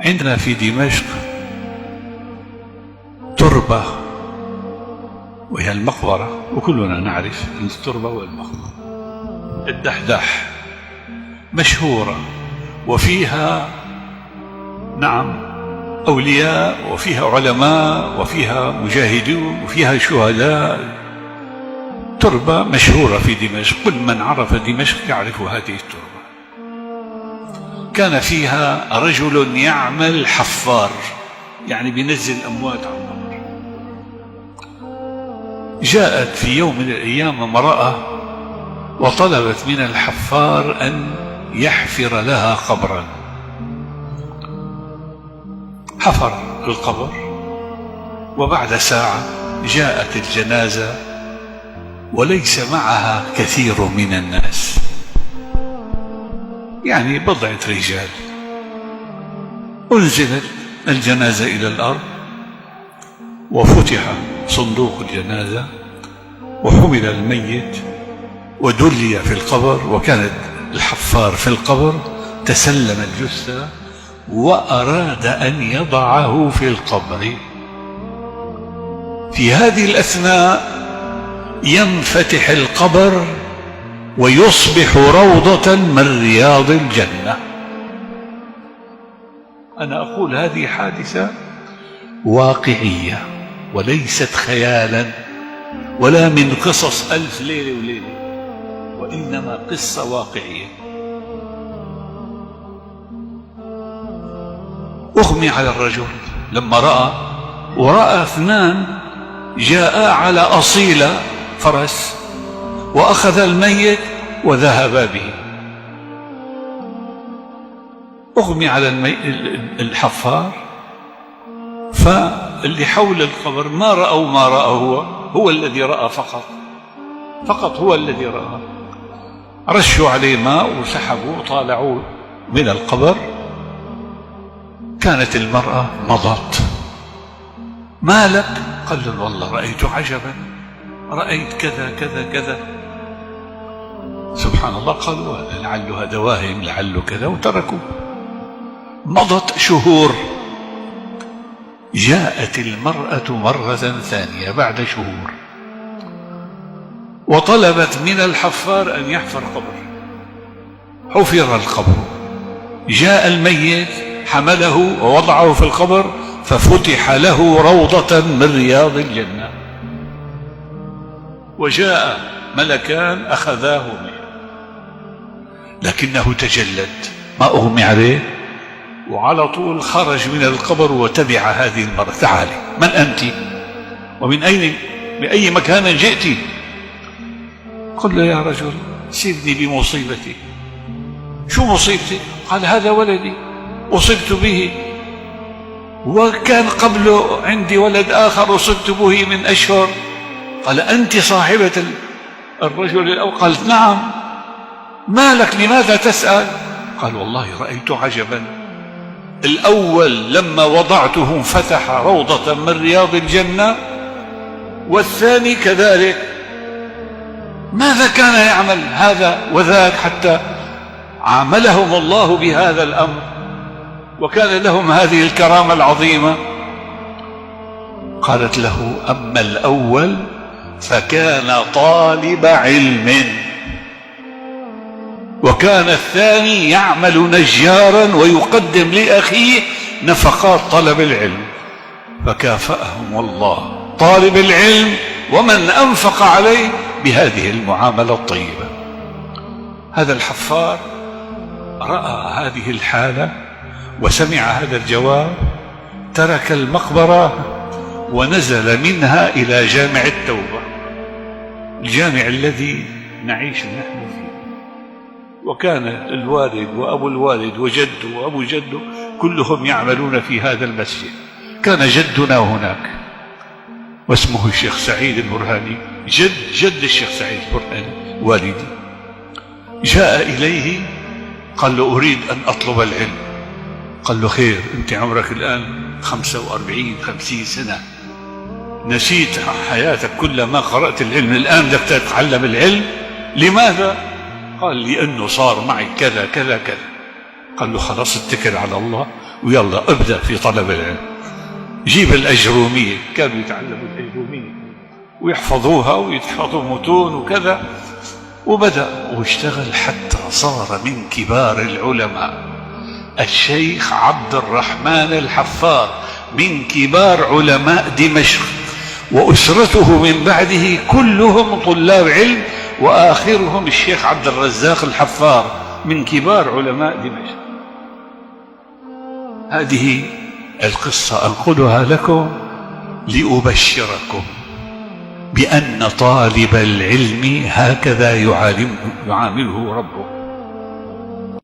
عندنا في دمشق تربة وهي المقبرة، وكلنا نعرف التربة والمقبرة، الدحداح مشهورة، وفيها نعم أولياء، وفيها علماء، وفيها مجاهدون، وفيها شهداء. تربة مشهورة في دمشق، كل من عرف دمشق يعرف هذه التربة. كان فيها رجل يعمل حفار، يعني بينزل أموات على القبر. جاءت في يوم من الأيام امرأة وطلبت من الحفار أن يحفر لها قبرا. حفر القبر، وبعد ساعة جاءت الجنازة وليس معها كثير من الناس، يعني بضعة رجال. أنزلت الجنازة إلى الأرض، وفتح صندوق الجنازة، وحمل الميت ودلي في القبر، وكانت الحفار في القبر تسلم الجثة وأراد أن يضعه في القبر. في هذه الأثناء ينفتح القبر ويصبح روضة من رياض الجنة. أنا أقول هذه حادثة واقعية وليست خيالا ولا من قصص ألف ليلة وليلة، وإنما قصة واقعية. أغمي على الرجل لما ورأى اثنان جاء على أصيلة فرس وأخذ الميت وذهبا به. أغمي على الحفار، فاللي حول القبر ما رأوا هو الذي رأى فقط هو الذي رأى. رشوا عليه ماء وسحبوا وطالعوا من القبر. كانت المرأة مضت. ما لك؟ قال له والله رأيت عجبا، رأيت كذا كذا كذا. سبحان الله. قالوا لعله هذا واهم، لعله كذا، وتركوا. مضت شهور. جاءت المرأة مرة ثانية بعد شهور وطلبت من الحفار أن يحفر قبر. حفر القبر، جاء الميت حمله ووضعه في القبر، ففتح له روضة من رياض الجنة، وجاء ملكان أخذاه منه، لكنه تجلد، ما أغمي عليه، وعلى طول خرج من القبر وتبع هذه المرأة. تعالي، من أنت؟ ومن أين، بأي مكان جئت؟ قل له يا رجل سيبني بمصيبتي. شو مصيبتي؟ قال هذا ولدي أصبت به، وكان قبله عندي ولد آخر أصبت به من أشهر. قال أنت صاحبة الرجل الأول؟ قالت نعم. ما لك، لماذا تسأل؟ قال والله رأيت عجبا، الأول لما وضعته انفتح روضة من رياض الجنة، والثاني كذلك. ماذا كان يعمل هذا وذاك حتى عاملهم الله بهذا الأمر وكان لهم هذه الكرامة العظيمة؟ قالت له أما الأول فكان طالب علم، وكان الثاني يعمل نجارا ويقدم لأخيه نفقات طلب العلم، فكافأهم الله طالب العلم ومن أنفق عليه بهذه المعاملة الطيبة. هذا الحفار رأى هذه الحالة وسمع هذا الجواب، ترك المقبرة ونزل منها إلى جامع التوبة، الجامع الذي نعيش نحن فيه. وكان الوالد وأبو الوالد وجده وأبو جده كلهم يعملون في هذا المسجد. كان جدنا هناك واسمه الشيخ سعيد البرهاني، جد الشيخ سعيد البرهاني والدي. جاء إليه قال له أريد أن أطلب العلم. قال له خير، أنت عمرك الآن 45-50 سنة، نسيت حياتك كلها ما قرأت العلم، الآن بدك تتعلم العلم. لماذا؟ قال لأنه صار معي كذا كذا كذا. قال له خلاص اتكل على الله ويلا ابدأ في طلب العلم. جيب الأجرومية، كانوا يتعلموا الأجرومية ويحفظوها ويتحفظوا متون وكذا، وبدأ واشتغل حتى صار من كبار العلماء. الشيخ عبد الرحمن الحفار من كبار علماء دمشق، وأسرته من بعده كلهم طلاب علم، وآخرهم الشيخ عبد الرزاق الحفار من كبار علماء دمشق. هذه القصة أنقلها لكم لأبشركم بأن طالب العلم هكذا يعامله ربه.